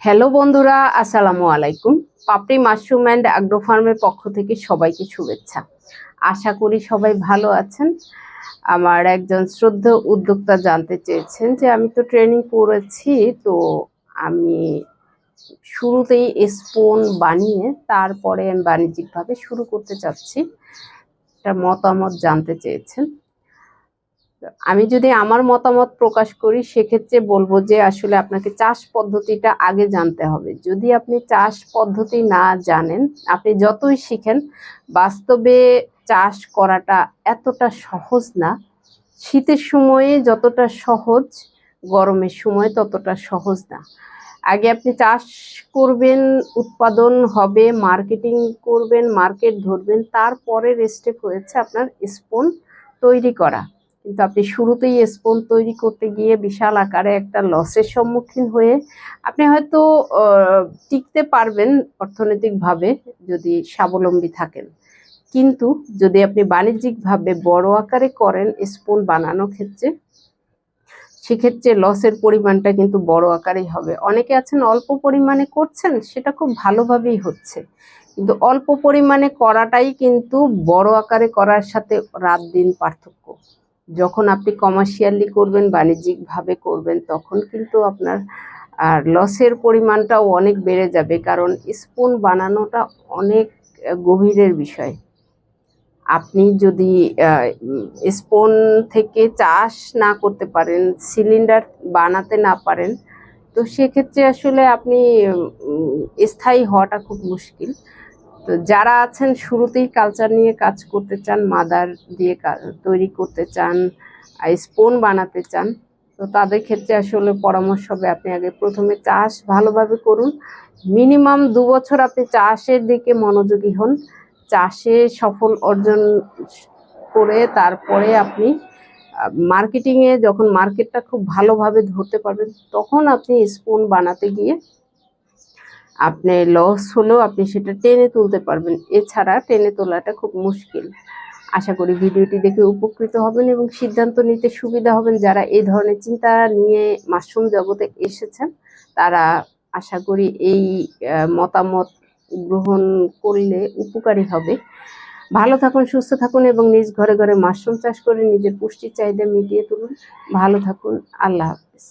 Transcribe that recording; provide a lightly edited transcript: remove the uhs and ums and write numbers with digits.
Hello বন্ধুরা, আসসালামু আলাইকুম। পাপড়ি মাশরুম অ্যান্ড অ্যাগ্রো ফার্মের পক্ষ থেকে সবাইকে শুভেচ্ছা। আশা করি সবাই ভালো আছেন। আমার একজন শ্রদ্ধেয় উদ্যোক্তা জানতে চেয়েছেন যে আমি তো ট্রেনিং করেছি, তো আমি শুরুতেই স্পুন বানিয়ে তারপরে আমি বাণিজ্যিকভাবে শুরু করতে চাচ্ছি। এটা মতামত জানতে চেয়েছেন। আমি যদি আমার মতামত প্রকাশ করি সেক্ষেত্রে বলবো যে আসলে আপনাকে চাষ পদ্ধতিটা আগে জানতে হবে। যদি আপনি চাষ পদ্ধতি না জানেন, আপনি যতই শিখেন, বাস্তবে চাষ করাটা এতটা সহজ না। শীতের সময়ে যতটা সহজ, গরমের সময় ততটা সহজ না। আগে আপনি চাষ করবেন, উৎপাদন হবে, মার্কেটিং করবেন, মার্কেট ধরবেন, তারপরের স্টেপ হয়েছে আপনার স্পুন তৈরি করা। কিন্তু আপনি শুরুতেই স্পুন তৈরি করতে গিয়ে বিশাল আকারে একটা লসের সম্মুখীন হয়ে আপনি হয়তো টিকতে পারবেন অর্থনৈতিকভাবে যদি স্বাবলম্বী থাকেন। কিন্তু যদি আপনি বাণিজ্যিকভাবে বড় আকারে করেন স্পুন বানানোর ক্ষেত্রে, সেক্ষেত্রে লসের পরিমাণটা কিন্তু বড় আকারেই হবে। অনেকে আছেন অল্প পরিমাণে করছেন, সেটা খুব ভালোভাবেই হচ্ছে, কিন্তু অল্প পরিমাণে করাটাই কিন্তু বড় আকারে করার সাথে রাত দিন পার্থক্য। যখন আপনি কমার্শিয়ালি করবেন, বাণিজ্যিকভাবে করবেন, তখন কিন্তু আপনার আর লসের পরিমাণটাও অনেক বেড়ে যাবে, কারণ স্পুন বানানোটা অনেক গভীরের বিষয়। আপনি যদি স্পুন থেকে চাষ না করতে পারেন, সিলিন্ডার বানাতে না পারেন, তো সেক্ষেত্রে আসলে আপনি স্থায়ী হওয়াটা খুব মুশকিল। তো যারা আছেন শুরুতেই কালচার নিয়ে কাজ করতে চান, মাদার দিয়ে তৈরি করতে চান, স্পুন বানাতে চান, তো তাদের ক্ষেত্রে আসলে পরামর্শ হবে আপনি আগে প্রথমে চাষ ভালোভাবে করুন। মিনিমাম 2 বছর আপনি চাষের দিকে মনোযোগী হন। চাষে সফল অর্জন করে তারপরে আপনি মার্কেটিংয়ে, যখন মার্কেটটা খুব ভালোভাবে ধরতে পারবেন, তখন আপনি স্পুন বানাতে গিয়ে আপনি লস হলেও আপনি সেটা টেনে তুলতে পারবেন। এছাড়া টেনে তোলাটা খুব মুশকিল। আশা করি ভিডিওটি দেখে উপকৃত হবেন এবং সিদ্ধান্ত নিতে সুবিধা হবেন। যারা এই ধরনের চিন্তা নিয়ে মাশরুম জগতে এসেছেন, তারা আশা করি এই মতামত গ্রহণ করলে উপকারী হবে। ভালো থাকুন, সুস্থ থাকুন এবং নিজ ঘরে ঘরে মাশরুম চাষ করে নিজের পুষ্টির চাহিদা মিটিয়ে তুলুন। ভালো থাকুন। আল্লাহ হাফেজ।